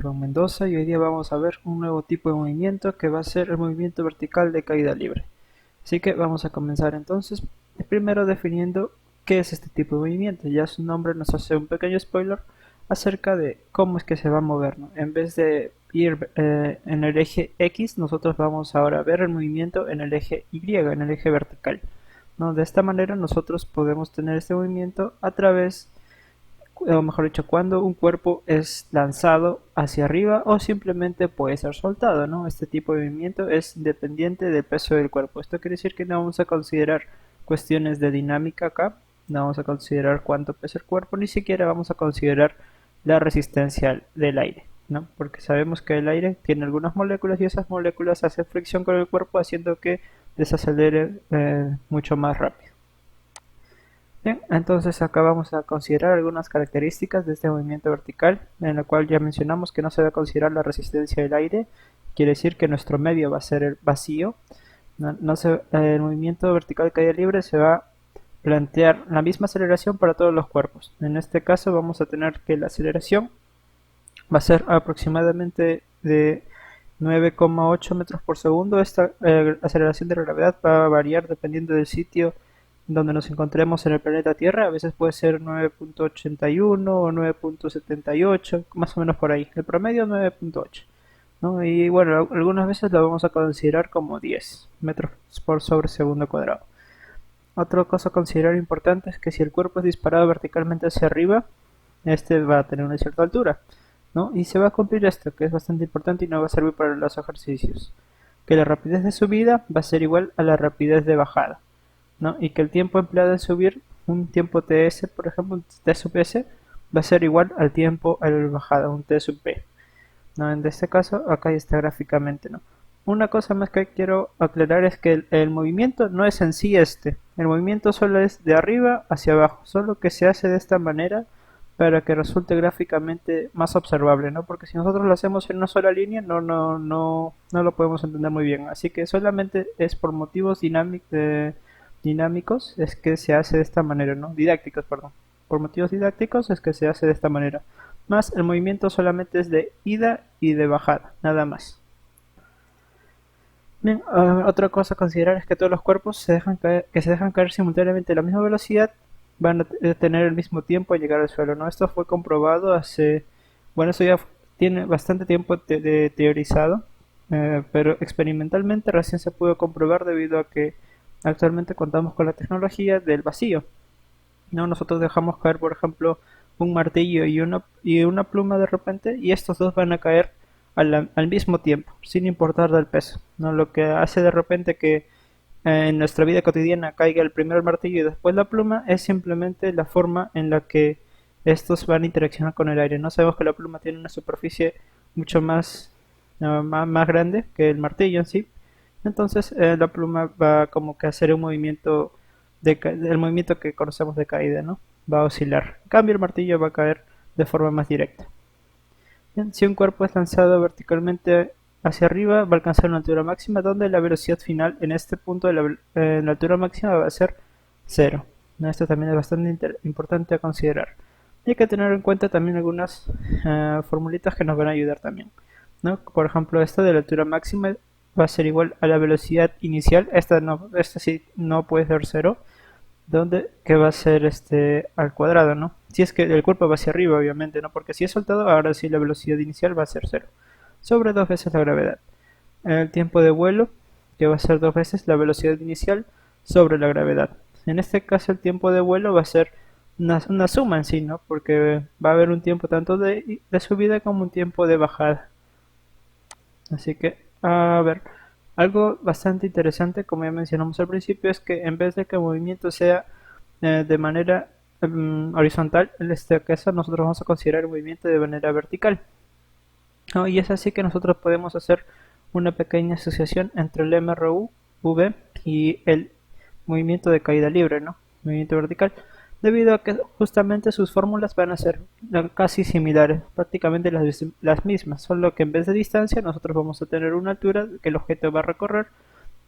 Ron Mendoza y hoy día vamos a ver un nuevo tipo de movimiento que va a ser el movimiento vertical de caída libre. Así que vamos a comenzar entonces primero definiendo qué es este tipo de movimiento. Ya su nombre nos hace un pequeño spoiler acerca de cómo es que se va a mover, ¿no? En vez de ir en el eje X, nosotros vamos ahora a ver el movimiento en el eje Y, en el eje vertical, ¿no? De esta manera nosotros podemos tener este movimiento a través, o mejor dicho, cuando un cuerpo es lanzado hacia arriba o simplemente puede ser soltado, ¿no? Este tipo de movimiento es independiente del peso del cuerpo. Esto quiere decir que no vamos a considerar cuestiones de dinámica acá, no vamos a considerar cuánto pesa el cuerpo, ni siquiera vamos a considerar la resistencia del aire, ¿no? Porque sabemos que el aire tiene algunas moléculas y esas moléculas hacen fricción con el cuerpo haciendo que desacelere mucho más rápido. Bien, entonces acá vamos a considerar algunas características de este movimiento vertical, en la cual ya mencionamos que no se va a considerar la resistencia del aire, quiere decir que nuestro medio va a ser el vacío. El movimiento vertical de caída libre se va a plantear la misma aceleración para todos los cuerpos. En este caso vamos a tener que la aceleración va a ser aproximadamente de 9,8 metros por segundo. Esta aceleración de la gravedad va a variar dependiendo del sitio donde nos encontremos en el planeta Tierra. A veces puede ser 9,81 o 9,78, más o menos por ahí. El promedio 9,8, ¿no? Y bueno, algunas veces lo vamos a considerar como 10 metros por sobre segundo cuadrado. Otra cosa a considerar importante es que si el cuerpo es disparado verticalmente hacia arriba, este va a tener una cierta altura, ¿no? Y se va a cumplir esto, que es bastante importante y nos va a servir para los ejercicios. Que la rapidez de subida va a ser igual a la rapidez de bajada, ¿no? Y que el tiempo empleado en subir, un tiempo TS, por ejemplo, un T sub S, va a ser igual al tiempo a la bajada, un T sub P, ¿no? En este caso, acá está gráficamente, ¿no? Una cosa más que quiero aclarar es que el movimiento no es en sí este. El movimiento solo es de arriba hacia abajo, solo que se hace de esta manera para que resulte gráficamente más observable, ¿no? Porque si nosotros lo hacemos en una sola línea, no lo podemos entender muy bien. Así que solamente es por motivos dinámicos es que se hace de esta manera, ¿no? Didácticos, perdón. Por motivos didácticos es que se hace de esta manera. Más el movimiento solamente es de ida y de bajada, nada más. Bien, otra cosa a considerar es que todos los cuerpos que se dejan caer simultáneamente a la misma velocidad van a tener el mismo tiempo a llegar al suelo, ¿no? Esto fue comprobado hace, bueno, eso ya tiene bastante tiempo de teorizado, pero experimentalmente recién se pudo comprobar debido a que actualmente contamos con la tecnología del vacío, ¿no? Nosotros dejamos caer, por ejemplo, un martillo y una pluma de repente y estos dos van a caer al mismo tiempo, sin importar del peso, ¿no? Lo que hace de repente que en nuestra vida cotidiana caiga el primer martillo y después la pluma es simplemente la forma en la que estos van a interaccionar con el aire. No sabemos que la pluma tiene una superficie mucho más grande que el martillo en sí, entonces la pluma va como que a hacer un movimiento el movimiento que conocemos de caída, ¿no? Va a oscilar. En cambio el martillo va a caer de forma más directa. Bien, si un cuerpo es lanzado verticalmente hacia arriba, va a alcanzar una altura máxima donde la velocidad final en este punto de la altura máxima va a ser cero. Esto también es bastante importante a considerar. Y hay que tener en cuenta también algunas formulitas que nos van a ayudar también, ¿no? Por ejemplo, esta de la altura máxima va a ser igual a la velocidad inicial. Esta sí no puede ser cero, donde que va a ser al cuadrado, ¿no? Si es que el cuerpo va hacia arriba, obviamente, ¿no? Porque si es soltado, ahora sí la velocidad inicial va a ser cero, sobre dos veces la gravedad. El tiempo de vuelo, que va a ser dos veces la velocidad inicial sobre la gravedad. En este caso el tiempo de vuelo va a ser una suma en sí, ¿no? Porque va a haber un tiempo tanto de subida como un tiempo de bajada. Así que, a ver, algo bastante interesante, como ya mencionamos al principio, es que en vez de que el movimiento sea de manera horizontal, en este caso nosotros vamos a considerar el movimiento de manera vertical, ¿no? Y es así que nosotros podemos hacer una pequeña asociación entre el MRU, V y el movimiento de caída libre, ¿no? Movimiento vertical, debido a que justamente sus fórmulas van a ser casi similares, prácticamente las mismas, solo que en vez de distancia nosotros vamos a tener una altura que el objeto va a recorrer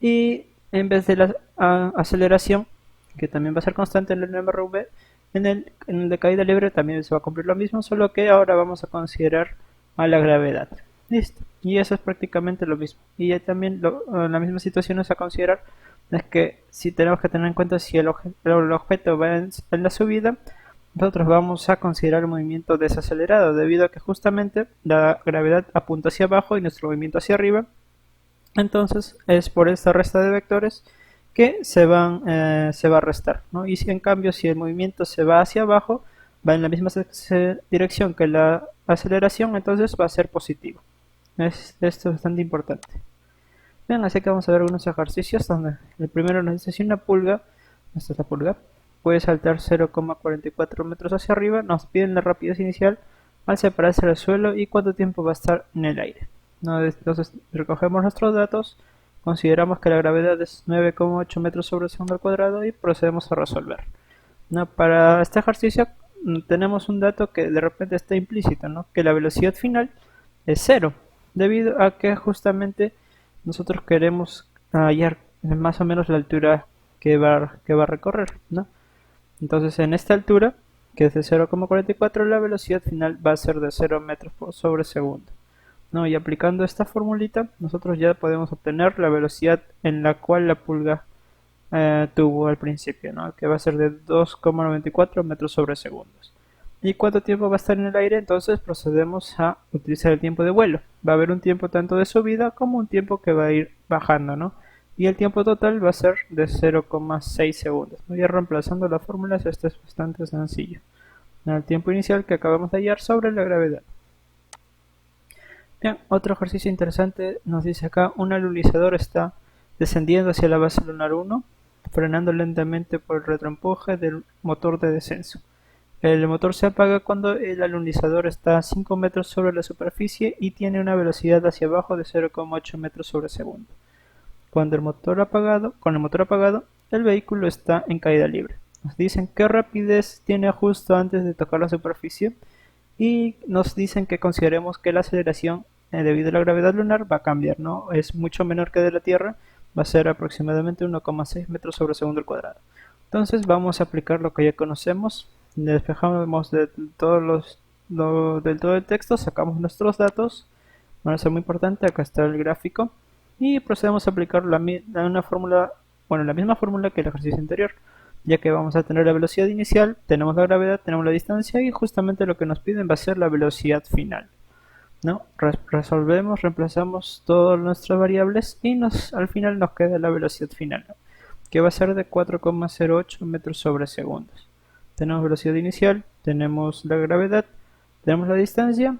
y en vez de la aceleración, que también va a ser constante en el MRV, en el de caída libre también se va a cumplir lo mismo, solo que ahora vamos a considerar a la gravedad. Listo. Y eso es prácticamente lo mismo. Y ya también la misma situación es a considerar es que si tenemos que tener en cuenta si el objeto va en la subida, nosotros vamos a considerar el movimiento desacelerado, debido a que justamente la gravedad apunta hacia abajo y nuestro movimiento hacia arriba. Entonces es por esta resta de vectores que se va a restar, ¿no? Y si en cambio si el movimiento se va hacia abajo, va en la misma dirección que la aceleración, entonces va a ser positivo. Esto es bastante importante. Bien, así que vamos a ver algunos ejercicios donde el primero nos dice si una pulga, esta es la pulga, puede saltar 0,44 metros hacia arriba, nos piden la rapidez inicial al separarse del suelo y cuánto tiempo va a estar en el aire. ¿No? Entonces recogemos nuestros datos, consideramos que la gravedad es 9,8 metros sobre segundo al cuadrado y procedemos a resolver. ¿No? Para este ejercicio tenemos un dato que de repente está implícito, ¿no? Que la velocidad final es cero, debido a que justamente nosotros queremos hallar más o menos la altura que va a recorrer, ¿no? Entonces en esta altura, que es de 0,44, la velocidad final va a ser de 0 metros sobre segundo, ¿no? Y aplicando esta formulita, nosotros ya podemos obtener la velocidad en la cual la pulga tuvo al principio, ¿no? Que va a ser de 2,94 metros sobre segundos. ¿Y cuánto tiempo va a estar en el aire? Entonces procedemos a utilizar el tiempo de vuelo. Va a haber un tiempo tanto de subida como un tiempo que va a ir bajando, ¿no? Y el tiempo total va a ser de 0,6 segundos. ¿No? Ya reemplazando las fórmulas, esto es bastante sencillo. El tiempo inicial que acabamos de hallar sobre la gravedad. Bien, otro ejercicio interesante nos dice acá, un alunizador está descendiendo hacia la base lunar 1, frenando lentamente por el retroempuje del motor de descenso. El motor se apaga cuando el alunizador está a 5 metros sobre la superficie y tiene una velocidad hacia abajo de 0,8 metros sobre segundo. Con el motor apagado, el vehículo está en caída libre. Nos dicen qué rapidez tiene justo antes de tocar la superficie y nos dicen que consideremos que la aceleración debido a la gravedad lunar va a cambiar, ¿no? Es mucho menor que de la Tierra, va a ser aproximadamente 1,6 metros sobre segundo al cuadrado. Entonces vamos a aplicar lo que ya conocemos, despejamos del todo el texto, sacamos nuestros datos, van a ser muy importante, acá está el gráfico, y procedemos a aplicar la misma fórmula que el ejercicio anterior, ya que vamos a tener la velocidad inicial, tenemos la gravedad, tenemos la distancia y justamente lo que nos piden va a ser la velocidad final, ¿no? Resolvemos, reemplazamos todas nuestras variables y al final nos queda la velocidad final, ¿no? Que va a ser de 4,08 metros sobre segundos. Tenemos velocidad inicial, tenemos la gravedad, tenemos la distancia,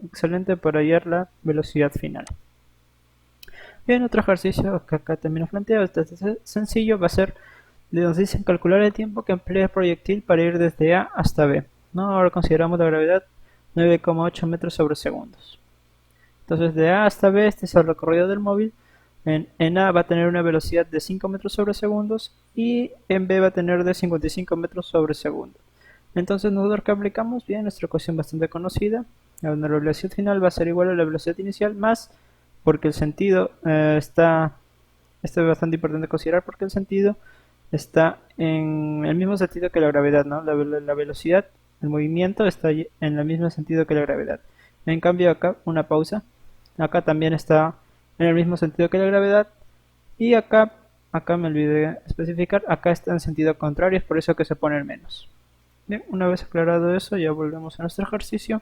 excelente para hallar la velocidad final. Bien, otro ejercicio que acá también nos plantea, este es sencillo, va a ser, nos dicen calcular el tiempo que emplea el proyectil para ir desde A hasta B, ¿no? Ahora consideramos la gravedad 9,8 metros sobre segundos. Entonces de A hasta B, este es el recorrido del móvil. En A va a tener una velocidad de 5 metros sobre segundos y en B va a tener de 55 metros sobre segundo. Entonces nosotros que aplicamos, bien, nuestra ecuación bastante conocida, donde la velocidad final va a ser igual a la velocidad inicial más, porque el sentido esto es bastante importante considerar, porque el sentido está en el mismo sentido que la gravedad, ¿no? La velocidad, el movimiento está en el mismo sentido que la gravedad. En cambio acá, una pausa, acá también está en el mismo sentido que la gravedad y acá me olvidé especificar, acá está en sentido contrario, es por eso que se pone el menos. Bien, una vez aclarado eso, ya volvemos a nuestro ejercicio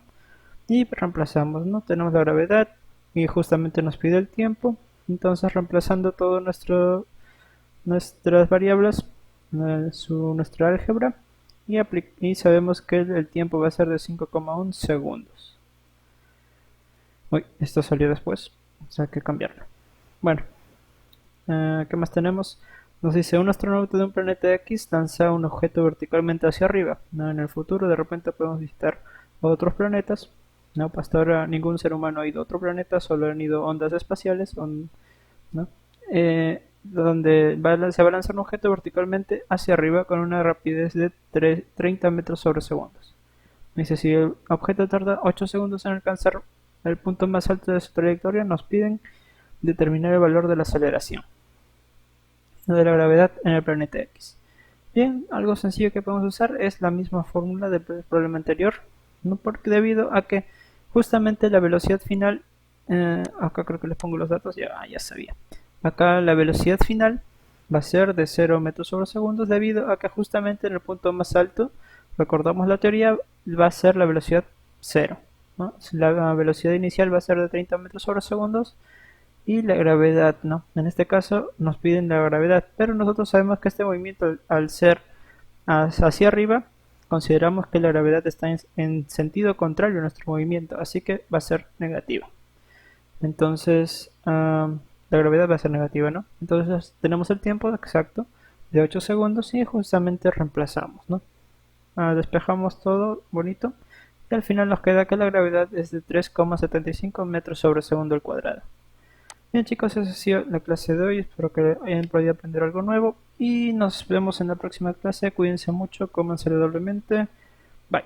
y reemplazamos, ¿no? Tenemos la gravedad y justamente nos pide el tiempo, entonces reemplazando todo nuestras variables, nuestra álgebra, y sabemos que el tiempo va a ser de 5,1 segundos. Uy, esto salió después, o sea, hay que cambiarlo. Bueno, ¿qué más tenemos? Nos dice, un astronauta de un planeta X lanza un objeto verticalmente hacia arriba, ¿no? En el futuro de repente podemos visitar otros planetas, ¿no? Hasta ahora ningún ser humano ha ido a otro planeta, solo han ido ondas espaciales, ¿no? Donde se va a lanzar un objeto verticalmente hacia arriba con una rapidez de 30 metros sobre segundos. Dice, si el objeto tarda 8 segundos en alcanzar el punto más alto de su trayectoria, nos piden determinar el valor de la aceleración de la gravedad en el planeta X. Bien, algo sencillo que podemos usar es la misma fórmula del problema anterior, ¿no? Porque debido a que Justamente la velocidad final, acá creo que les pongo los datos, ya sabía. Acá la velocidad final va a ser de 0 metros sobre segundos debido a que justamente en el punto más alto, recordamos la teoría, va a ser la velocidad 0, ¿no? La velocidad inicial va a ser de 30 metros sobre segundos y la gravedad, ¿no? En este caso nos piden la gravedad, pero nosotros sabemos que este movimiento al ser hacia arriba, consideramos que la gravedad está en sentido contrario a nuestro movimiento, así que va a ser negativa. Entonces, la gravedad va a ser negativa, ¿no? Entonces tenemos el tiempo exacto de 8 segundos y justamente reemplazamos, ¿no? Despejamos todo bonito y al final nos queda que la gravedad es de 3,75 metros sobre segundo al cuadrado. Bien chicos, esa ha sido la clase de hoy, espero que hayan podido aprender algo nuevo y nos vemos en la próxima clase, cuídense mucho, coman saludablemente, bye.